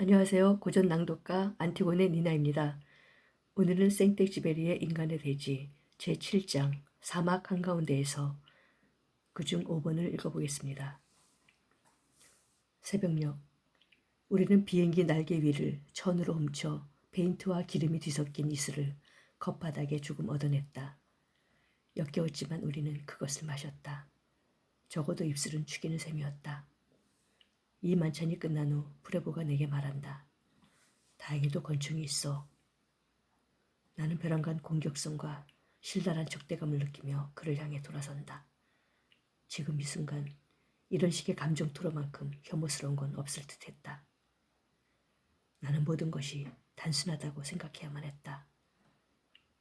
안녕하세요. 고전 낭독가 안티고네 니나입니다. 오늘은 생텍쥐베리의 인간의 대지 제7장 사막 한가운데에서 그중 5번을 읽어보겠습니다. 새벽녘 우리는 비행기 날개 위를 천으로 훔쳐 페인트와 기름이 뒤섞인 이슬을 컵바닥에 조금 얻어냈다. 역겨웠지만 우리는 그것을 마셨다. 적어도 입술은 죽이는 셈이었다. 이 만찬이 끝난 후 프레보가 내게 말한다. 다행히도 권총이 있어. 나는 벼랑간 공격성과 실달한 적대감을 느끼며 그를 향해 돌아선다. 지금 이 순간 이런 식의 감정 토로만큼 혐오스러운 건 없을 듯했다. 나는 모든 것이 단순하다고 생각해야만 했다.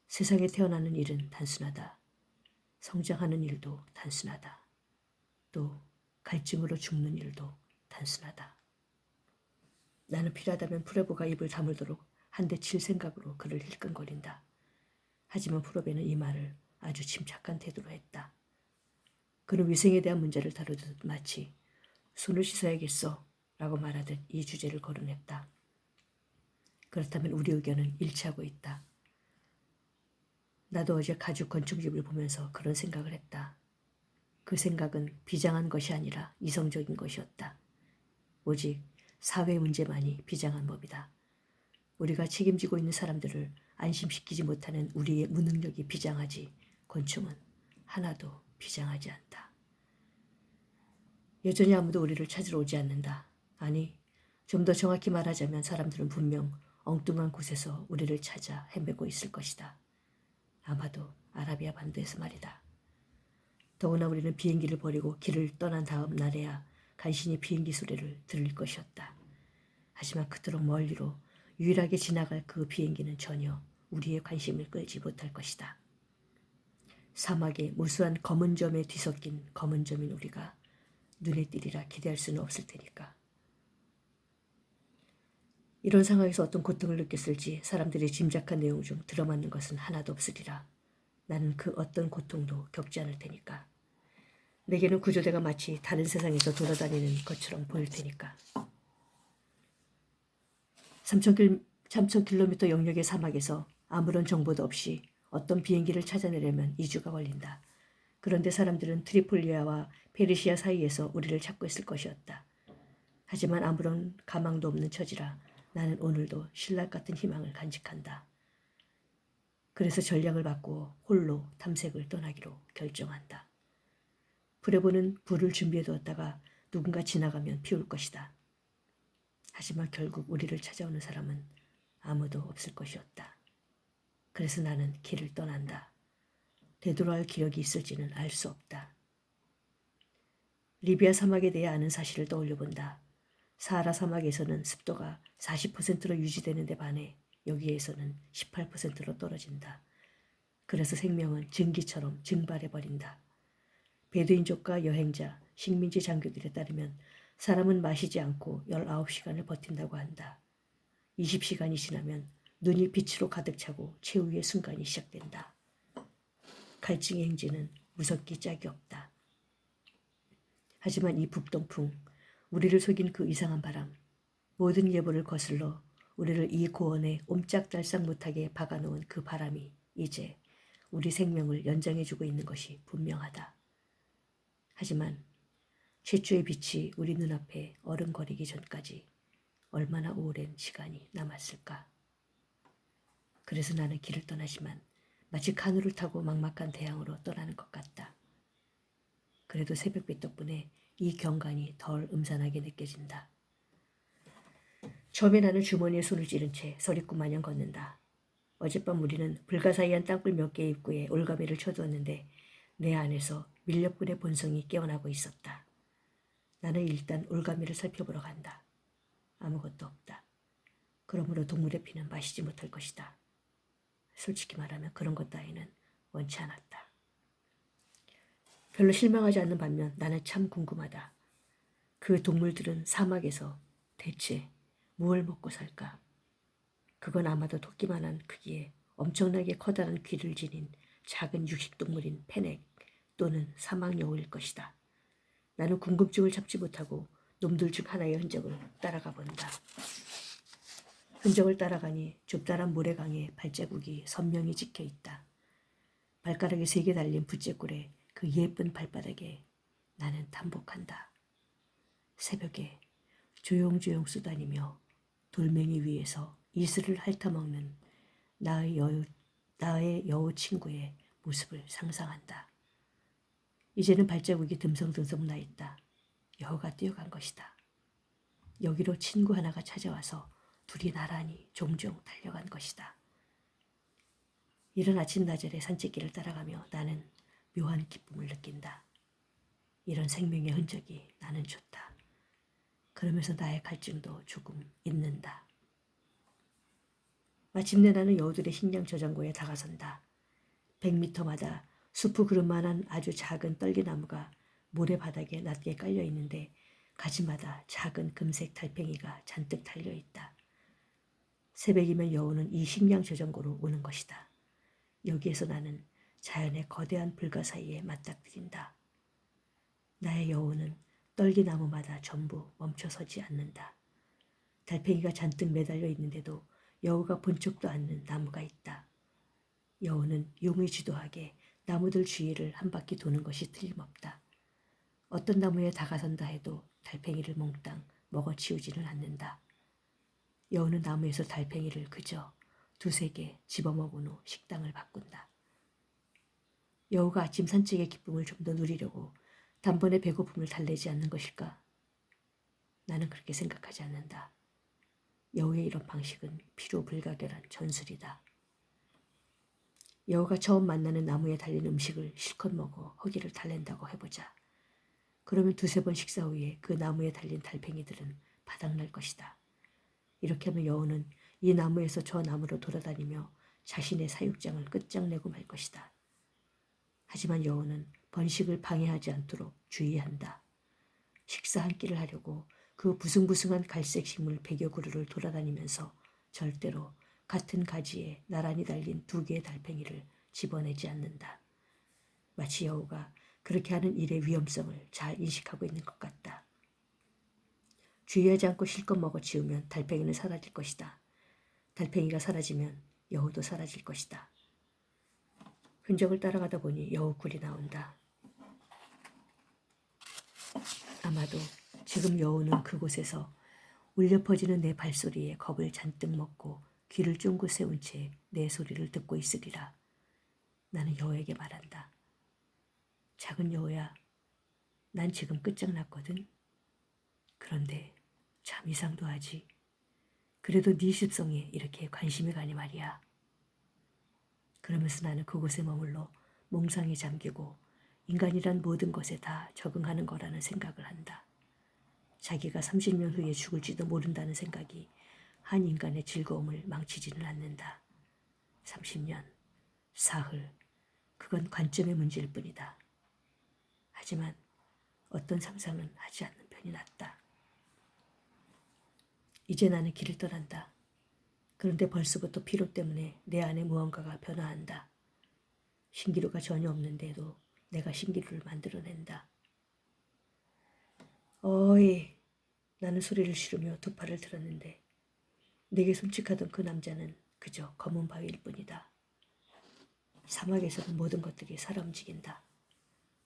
세상에 태어나는 일은 단순하다. 성장하는 일도 단순하다. 또 갈증으로 죽는 일도 단순하다. 나는 필요하다면 프레보가 입을 다물도록 한 대 칠 생각으로 그를 힐끔거린다. 하지만 프로베는 이 말을 아주 침착한 태도로 했다. 그는 위생에 대한 문제를 다루듯 마치 손을 씻어야겠어 라고 말하듯 이 주제를 거론했다. 그렇다면 우리 의견은 일치하고 있다. 나도 어제 가죽 건축집을 보면서 그런 생각을 했다. 그 생각은 비장한 것이 아니라 이성적인 것이었다. 오직 사회 문제만이 비장한 법이다. 우리가 책임지고 있는 사람들을 안심시키지 못하는 우리의 무능력이 비장하지 곤충은 하나도 비장하지 않다. 여전히 아무도 우리를 찾으러 오지 않는다. 아니, 좀 더 정확히 말하자면 사람들은 분명 엉뚱한 곳에서 우리를 찾아 헤매고 있을 것이다. 아마도 아라비아 반도에서 말이다. 더구나 우리는 비행기를 버리고 길을 떠난 다음 날에야 간신히 비행기 소리를 들을 것이었다. 하지만 그토록 멀리로 유일하게 지나갈 그 비행기는 전혀 우리의 관심을 끌지 못할 것이다. 사막의 무수한 검은 점에 뒤섞인 검은 점인 우리가 눈에 띄리라 기대할 수는 없을 테니까. 이런 상황에서 어떤 고통을 느꼈을지 사람들이 짐작한 내용 중 들어맞는 것은 하나도 없으리라. 나는 그 어떤 고통도 겪지 않을 테니까. 내게는 구조대가 마치 다른 세상에서 돌아다니는 것처럼 보일 테니까. 3,000km 영역의 사막에서 아무런 정보도 없이 어떤 비행기를 찾아내려면 2주가 걸린다. 그런데 사람들은 트리폴리아와 페르시아 사이에서 우리를 찾고 있을 것이었다. 하지만 아무런 가망도 없는 처지라 나는 오늘도 신랄 같은 희망을 간직한다. 그래서 전략을 바꾸어 홀로 탐색을 떠나기로 결정한다. 프레보는 불을 준비해두었다가 누군가 지나가면 피울 것이다. 하지만 결국 우리를 찾아오는 사람은 아무도 없을 것이었다. 그래서 나는 길을 떠난다. 되돌아올 기력이 있을지는 알 수 없다. 리비아 사막에 대해 아는 사실을 떠올려본다. 사하라 사막에서는 습도가 40%로 유지되는 데 반해 여기에서는 18%로 떨어진다. 그래서 생명은 증기처럼 증발해버린다. 베두인족과 여행자, 식민지 장교들에 따르면 사람은 마시지 않고 19시간을 버틴다고 한다. 20시간이 지나면 눈이 빛으로 가득 차고 최후의 순간이 시작된다. 갈증의 행진은 무섭기 짝이 없다. 하지만 이 북동풍, 우리를 속인 그 이상한 바람, 모든 예보를 거슬러 우리를 이 고원에 옴짝달싹 못하게 박아놓은 그 바람이 이제 우리 생명을 연장해주고 있는 것이 분명하다. 하지만 최초의 빛이 우리 눈앞에 어른거리기 전까지 얼마나 오랜 시간이 남았을까. 그래서 나는 길을 떠나지만 마치 카누를 타고 막막한 대양으로 떠나는 것 같다. 그래도 새벽빛 덕분에 이 경관이 덜 음산하게 느껴진다. 처음에 나는 주머니에 손을 찌른 채 서리꾼 마냥 걷는다. 어젯밤 우리는 불가사의한 땅굴 몇 개의 입구에 올가미를 쳐두었는데 내 안에서 밀렵꾼의 본성이 깨어나고 있었다. 나는 일단 올가미를 살펴보러 간다. 아무것도 없다. 그러므로 동물의 피는 마시지 못할 것이다. 솔직히 말하면 그런 것 따위는 원치 않았다. 별로 실망하지 않는 반면 나는 참 궁금하다. 그 동물들은 사막에서 대체 무엇을 먹고 살까? 그건 아마도 토끼만한 크기에 엄청나게 커다란 귀를 지닌 작은 육식동물인 페넥 또는 사막 여우일 것이다. 나는 궁금증을 참지 못하고 놈들 중 하나의 흔적을 따라가 본다. 흔적을 따라가니 좁다란 모래강에 발자국이 선명히 찍혀 있다. 발가락에 3개 달린 부채꼴에 그 예쁜 발바닥에 나는 단복한다. 새벽에 조용조용 쏘다니며 돌멩이 위에서 이슬을 핥아먹는 나의 여우 친구의 모습을 상상한다. 이제는 발자국이 듬성듬성 나 있다. 여우가 뛰어간 것이다. 여기로 친구 하나가 찾아와서 둘이 나란히 종종 달려간 것이다. 이른 아침나절의 산책길을 따라가며 나는 묘한 기쁨을 느낀다. 이런 생명의 흔적이 나는 좋다. 그러면서 나의 갈증도 조금 잊는다. 마침내 나는 여우들의 식량 저장고에 다가선다. 100m마다 수프 그릇만한 아주 작은 떨기나무가 모래바닥에 낮게 깔려 있는데 가지마다 작은 금색 달팽이가 잔뜩 달려있다. 새벽이면 여우는 이 식량 저장고로 오는 것이다. 여기에서 나는 자연의 거대한 불가사의에 맞닥뜨린다. 나의 여우는 떨기나무마다 전부 멈춰서지 않는다. 달팽이가 잔뜩 매달려 있는데도 여우가 본 척도 않는 나무가 있다. 여우는 용의주도하게 나무들 주위를 한 바퀴 도는 것이 틀림없다. 어떤 나무에 다가선다 해도 달팽이를 몽땅 먹어치우지는 않는다. 여우는 나무에서 달팽이를 그저 2-3개 집어먹은 후 식당을 바꾼다. 여우가 아침 산책의 기쁨을 좀 더 누리려고 단번에 배고픔을 달래지 않는 것일까? 나는 그렇게 생각하지 않는다. 여우의 이런 방식은 피로불가결한 전술이다. 여우가 처음 만나는 나무에 달린 음식을 실컷 먹어 허기를 달랜다고 해보자. 그러면 2-3번 식사 후에 그 나무에 달린 달팽이들은 바닥날 것이다. 이렇게 하면 여우는 이 나무에서 저 나무로 돌아다니며 자신의 사육장을 끝장내고 말 것이다. 하지만 여우는 번식을 방해하지 않도록 주의한다. 식사 한 끼를 하려고 그 부숭부숭한 갈색 식물 100여 그루를 돌아다니면서 절대로 같은 가지에 나란히 달린 2개의 달팽이를 집어내지 않는다. 마치 여우가 그렇게 하는 일의 위험성을 잘 인식하고 있는 것 같다. 주의하지 않고 실컷 먹어치우면 달팽이는 사라질 것이다. 달팽이가 사라지면 여우도 사라질 것이다. 흔적을 따라가다 보니 여우 굴이 나온다. 아마도 지금 여우는 그곳에서 울려 퍼지는 내 발소리에 겁을 잔뜩 먹고 귀를 쫑긋 세운 채 내 소리를 듣고 있으리라. 나는 여우에게 말한다. 작은 여우야, 난 지금 끝장났거든. 그런데 참 이상도 하지. 그래도 네 습성에 이렇게 관심이 가니 말이야. 그러면서 나는 그곳에 머물러 몽상에 잠기고 인간이란 모든 것에 다 적응하는 거라는 생각을 한다. 자기가 30년 후에 죽을지도 모른다는 생각이 한 인간의 즐거움을 망치지는 않는다. 30년, 사흘, 그건 관점의 문제일 뿐이다. 하지만 어떤 상상은 하지 않는 편이 낫다. 이제 나는 길을 떠난다. 그런데 벌써부터 피로 때문에 내 안에 무언가가 변화한다. 신기루가 전혀 없는데도 내가 신기루를 만들어낸다. 어이, 나는 소리를 지르며 2 팔을 들었는데 내게 솔직하던 그 남자는 그저 검은 바위일 뿐이다. 사막에서는 모든 것들이 살아 움직인다.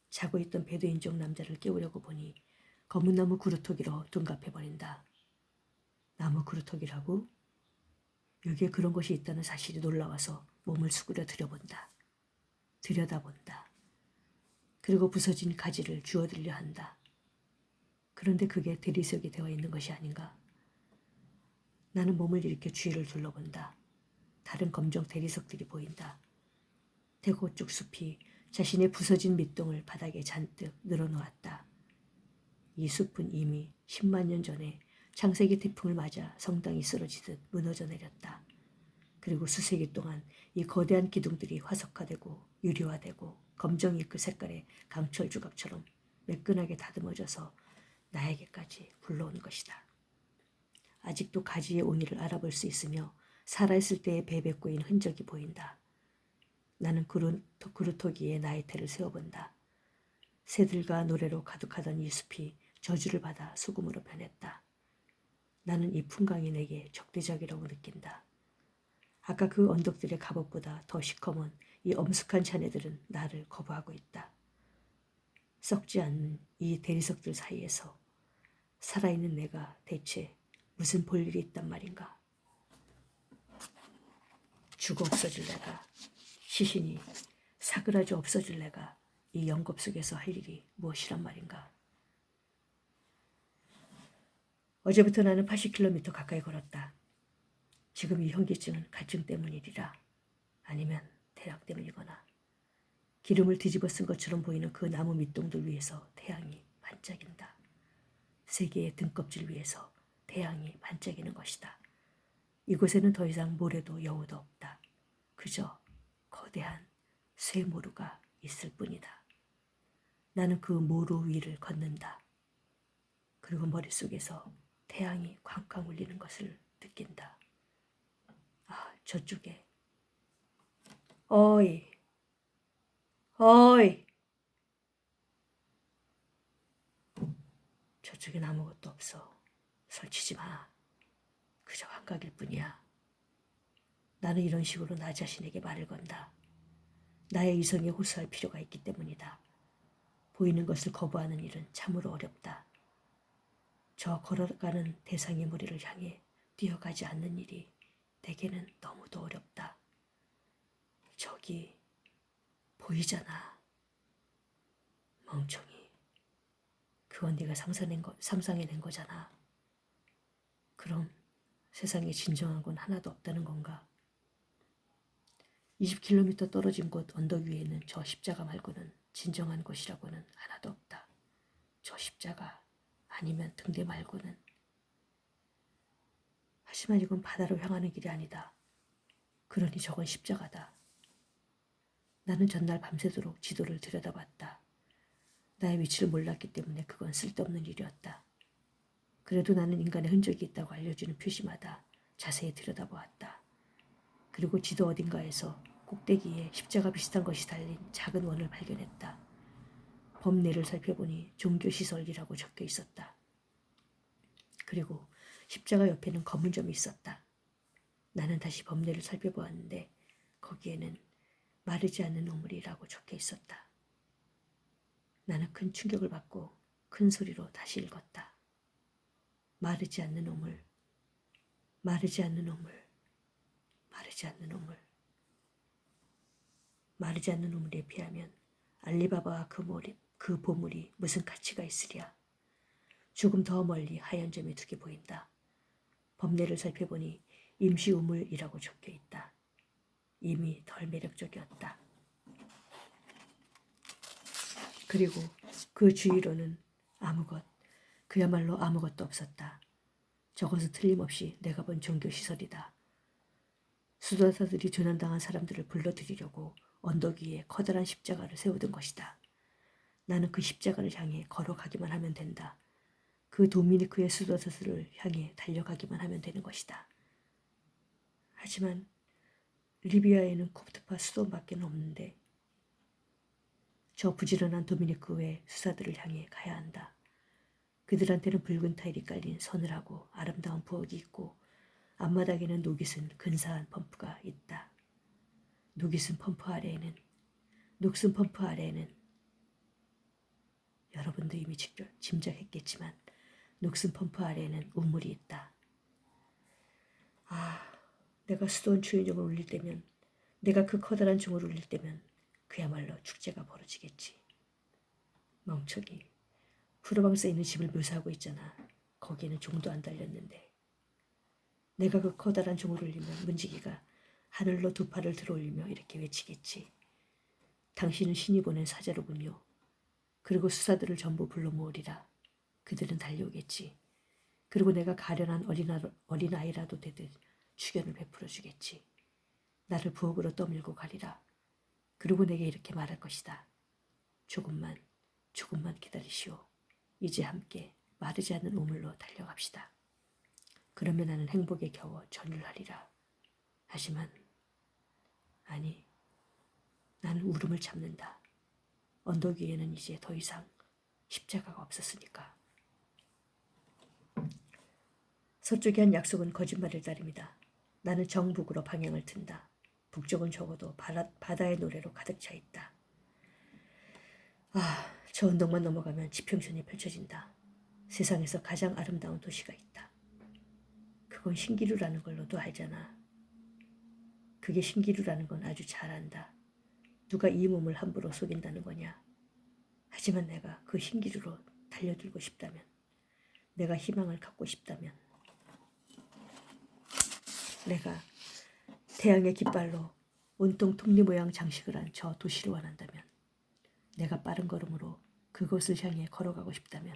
자고 있던 베두인족 남자를 깨우려고 보니 검은 나무 그루터기로 둔갑해버린다. 나무 그루터기라고? 여기에 그런 것이 있다는 사실이 놀라워서 몸을 수그려 들여다본다. 그리고 부서진 가지를 주워들려 한다. 그런데 그게 대리석이 되어 있는 것이 아닌가? 나는 몸을 일으켜 주위를 둘러본다. 다른 검정 대리석들이 보인다. 대고 쪽 숲이 자신의 부서진 밑동을 바닥에 잔뜩 늘어놓았다. 이 숲은 이미 10만 년 전에 창세기 태풍을 맞아 성당이 쓰러지듯 무너져 내렸다. 그리고 수세기 동안 이 거대한 기둥들이 화석화되고 유리화되고 검정 이크 색깔의 강철 조각처럼 매끈하게 다듬어져서 나에게까지 굴러온 것이다. 아직도 가지의 온이를 알아볼 수 있으며 살아있을 때의 배에 꼬인 흔적이 보인다. 나는 그루터기에 나의 태를 세워본다. 새들과 노래로 가득하던 이 숲이 저주를 받아 소금으로 변했다. 나는 이 풍광이 내게 적대적이라고 느낀다. 아까 그 언덕들의 갑옷보다 더 시커먼 이 엄숙한 자네들은 나를 거부하고 있다. 썩지 않는 이 대리석들 사이에서 살아있는 내가 대체 무슨 볼 일이 있단 말인가. 죽어 없어질 내가, 시신이 사그라져 없어질 내가 이 영겁 속에서 할 일이 무엇이란 말인가. 어제부터 나는 80km 가까이 걸었다. 지금 이 현기증은 갈증 때문이리라. 아니면 태양 때문이거나. 기름을 뒤집어 쓴 것처럼 보이는 그 나무 밑동들 위에서 태양이 반짝인다. 세계의 등껍질 위에서 태양이 반짝이는 것이다. 이곳에는 더 이상 모래도 여우도 없다. 그저 거대한 쇠모루가 있을 뿐이다. 나는 그 모루 위를 걷는다. 그리고 머릿속에서 태양이 쾅쾅 울리는 것을 느낀다. 아, 저쪽에. 어이, 어이. 저쪽엔 아무것도 없어. 설치지 마. 그저 환각일 뿐이야. 나는 이런 식으로 나 자신에게 말을 건다. 나의 이성에 호소할 필요가 있기 때문이다. 보이는 것을 거부하는 일은 참으로 어렵다. 저 걸어가는 대상의 머리를 향해 뛰어가지 않는 일이 내게는 너무도 어렵다. 저기 보이잖아. 멍청이. 그건 네가 상상해낸 거잖아. 그럼 세상에 진정한 건 하나도 없다는 건가? 20km 떨어진 곳 언덕 위에는 저 십자가 말고는 진정한 것이라고는 하나도 없다. 저 십자가 아니면 등대 말고는. 하지만 이건 바다로 향하는 길이 아니다. 그러니 저건 십자가다. 나는 전날 밤새도록 지도를 들여다봤다. 나의 위치를 몰랐기 때문에 그건 쓸데없는 일이었다. 그래도 나는 인간의 흔적이 있다고 알려주는 표시마다 자세히 들여다보았다. 그리고 지도 어딘가에서 꼭대기에 십자가 비슷한 것이 달린 작은 원을 발견했다. 범례를 살펴보니 종교시설이라고 적혀 있었다. 그리고 십자가 옆에는 검은 점이 있었다. 나는 다시 범례를 살펴보았는데 거기에는 마르지 않는 우물이라고 적혀 있었다. 나는 큰 충격을 받고 큰 소리로 다시 읽었다. 마르지 않는 우물, 마르지 않는 우물, 마르지 않는 우물. 마르지 않는 우물에 비하면 알리바바와 그 보물이 무슨 가치가 있으랴. 조금 더 멀리 하얀 점이 두 개 보인다. 범례를 살펴보니 임시 우물이라고 적혀 있다. 이미 덜 매력적이었다. 그리고 그 주위로는 그야말로 아무것도 없었다. 저것은 틀림없이 내가 본 종교시설이다. 수도사들이 조난당한 사람들을 불러들이려고 언덕 위에 커다란 십자가를 세우던 것이다. 나는 그 십자가를 향해 걸어가기만 하면 된다. 그 도미니크의 수도사들을 향해 달려가기만 하면 되는 것이다. 하지만 리비아에는 코프트파 수도밖에 없는데 저 부지런한 도미니크의 수사들을 향해 가야 한다. 그들한테는 붉은 타일이 깔린 서늘하고 아름다운 부엌이 있고 앞마당에는 녹이슨 근사한 펌프가 있다. 녹이슨 펌프 아래에는 여러분도 이미 직접 짐작했겠지만 녹슨 펌프 아래에는 우물이 있다. 아, 내가 수도원 추인종을 울릴 때면, 내가 그 커다란 종을 울릴 때면 그야말로 축제가 벌어지겠지. 멍청이. 프로방스에 있는 집을 묘사하고 있잖아. 거기에는 종도 안 달렸는데. 내가 그 커다란 종을 울리면 문지기가 하늘로 두 팔을 들어올리며 이렇게 외치겠지. 당신은 신이 보낸 사자로군요. 그리고 수사들을 전부 불러 모으리라. 그들은 달려오겠지. 그리고 내가 가련한 어린아이라도 되듯 축연을 베풀어 주겠지. 나를 부엌으로 떠밀고 가리라. 그리고 내게 이렇게 말할 것이다. 조금만 기다리시오. 이제 함께 마르지 않는 우물로 달려갑시다. 그러면 나는 행복에 겨워 전율하리라. 하지만 아니, 나는 울음을 참는다. 언덕 위에는 이제 더 이상 십자가가 없었으니까. 서쪽의 한 약속은 거짓말일 따름이다. 나는 정북으로 방향을 튼다. 북쪽은 적어도 바다의 노래로 가득 차 있다. 저 언덕만 넘어가면 지평선이 펼쳐진다. 세상에서 가장 아름다운 도시가 있다. 그건 신기루라는 걸 너도 알잖아. 그게 신기루라는 건 아주 잘 안다. 누가 이 몸을 함부로 속인다는 거냐. 하지만 내가 그 신기루로 달려들고 싶다면, 내가 희망을 갖고 싶다면, 내가 태양의 깃발로 온통 톱니 모양 장식을 한 저 도시를 원한다면, 내가 빠른 걸음으로 그곳을 향해 걸어가고 싶다면,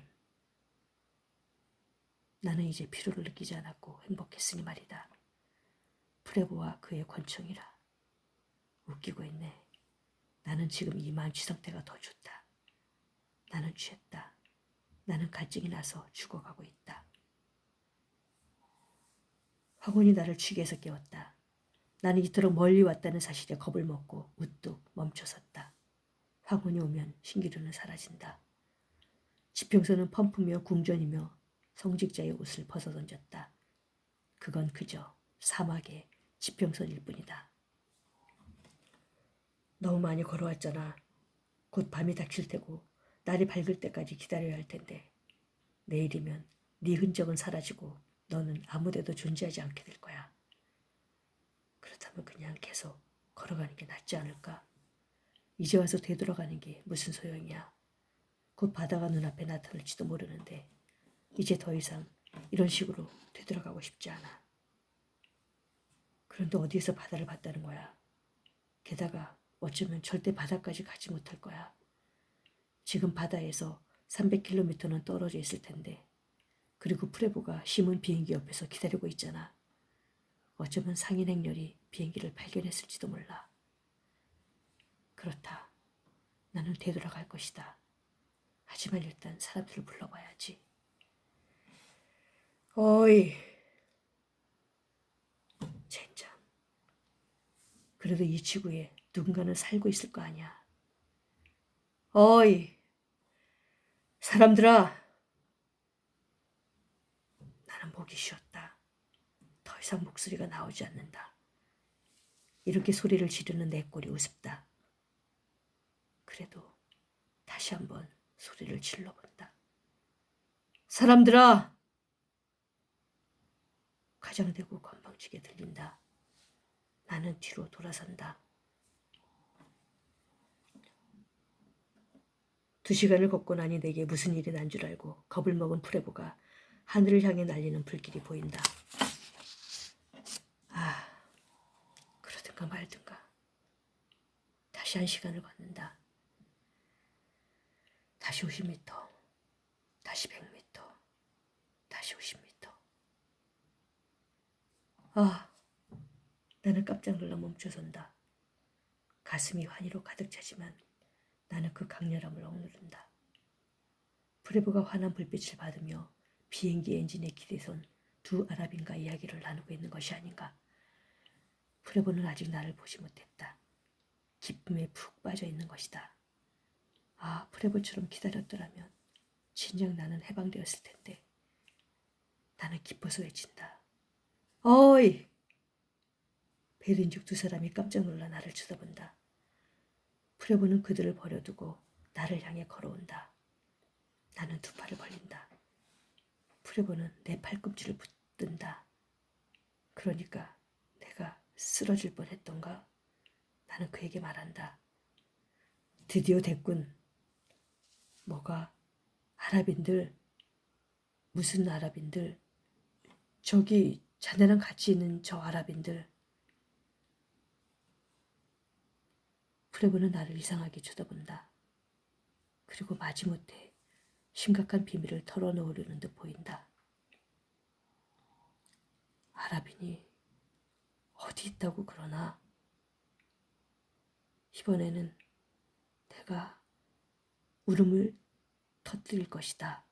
나는 이제 피로를 느끼지 않았고 행복했으니 말이다. 프레보와 그의 권총이라. 웃기고 있네. 나는 지금 이 만취 상태가 더 좋다. 나는 취했다. 나는 갈증이 나서 죽어가고 있다. 황혼이 나를 취기해서 깨웠다. 나는 이토록 멀리 왔다는 사실에 겁을 먹고 우뚝 멈춰섰다. 황혼이 오면 신기루는 사라진다. 지평선은 펌프며 궁전이며 성직자의 옷을 벗어던졌다. 그건 그저 사막의 지평선일 뿐이다. 너무 많이 걸어왔잖아. 곧 밤이 닥칠 테고 날이 밝을 때까지 기다려야 할 텐데 내일이면 네 흔적은 사라지고 너는 아무데도 존재하지 않게 될 거야. 그렇다면 그냥 계속 걸어가는 게 낫지 않을까? 이제 와서 되돌아가는 게 무슨 소용이야. 곧 바다가 눈앞에 나타날지도 모르는데 이제 더 이상 이런 식으로 되돌아가고 싶지 않아. 그런데 어디에서 바다를 봤다는 거야. 게다가 어쩌면 절대 바다까지 가지 못할 거야. 지금 바다에서 300km는 떨어져 있을 텐데, 그리고 프레보가 심은 비행기 옆에서 기다리고 있잖아. 어쩌면 상인 행렬이 비행기를 발견했을지도 몰라. 그렇다. 나는 되돌아갈 것이다. 하지만 일단 사람들을 불러봐야지. 어이, 젠장. 그래도 이 지구에 누군가는 살고 있을 거 아니야. 어이, 사람들아. 나는 목이 쉬었다. 더 이상 목소리가 나오지 않는다. 이렇게 소리를 지르는 내 꼴이 우습다. 그래도 다시 한번 소리를 질러본다. 사람들아! 가장되고 건방지게 들린다. 나는 뒤로 돌아선다. 2시간을 걷고 나니 내게 무슨 일이 난 줄 알고 겁을 먹은 프레보가 하늘을 향해 날리는 불길이 보인다. 그러든가 말든가. 다시 1시간을 걷는다. 다시 50m, 다시 100m, 다시 50m. 나는 깜짝 놀라 멈춰선다. 가슴이 환희로 가득 차지만 나는 그 강렬함을 억누른다. 프레보가 환한 불빛을 받으며 비행기 엔진에 기대선 2 아랍인과 이야기를 나누고 있는 것이 아닌가. 프레보는 아직 나를 보지 못했다. 기쁨에 푹 빠져 있는 것이다. 프레보처럼 기다렸더라면 진작 나는 해방되었을 텐데. 나는 기뻐서 외친다. 어이! 베린족 2 사람이 깜짝 놀라 나를 쳐다본다. 프레보는 그들을 버려두고 나를 향해 걸어온다. 나는 2 팔을 벌린다. 프레보는 내 팔꿈치를 붙든다. 그러니까 내가 쓰러질 뻔했던가? 나는 그에게 말한다. 드디어 됐군. 뭐가? 아랍인들? 무슨 아랍인들? 저기 자네랑 같이 있는 저 아랍인들. 프레보는 나를 이상하게 쳐다본다. 그리고 마지못해 심각한 비밀을 털어놓으려는 듯 보인다. 아랍인이 어디 있다고 그러나? 이번에는 내가 울음을 터뜨릴 것이다.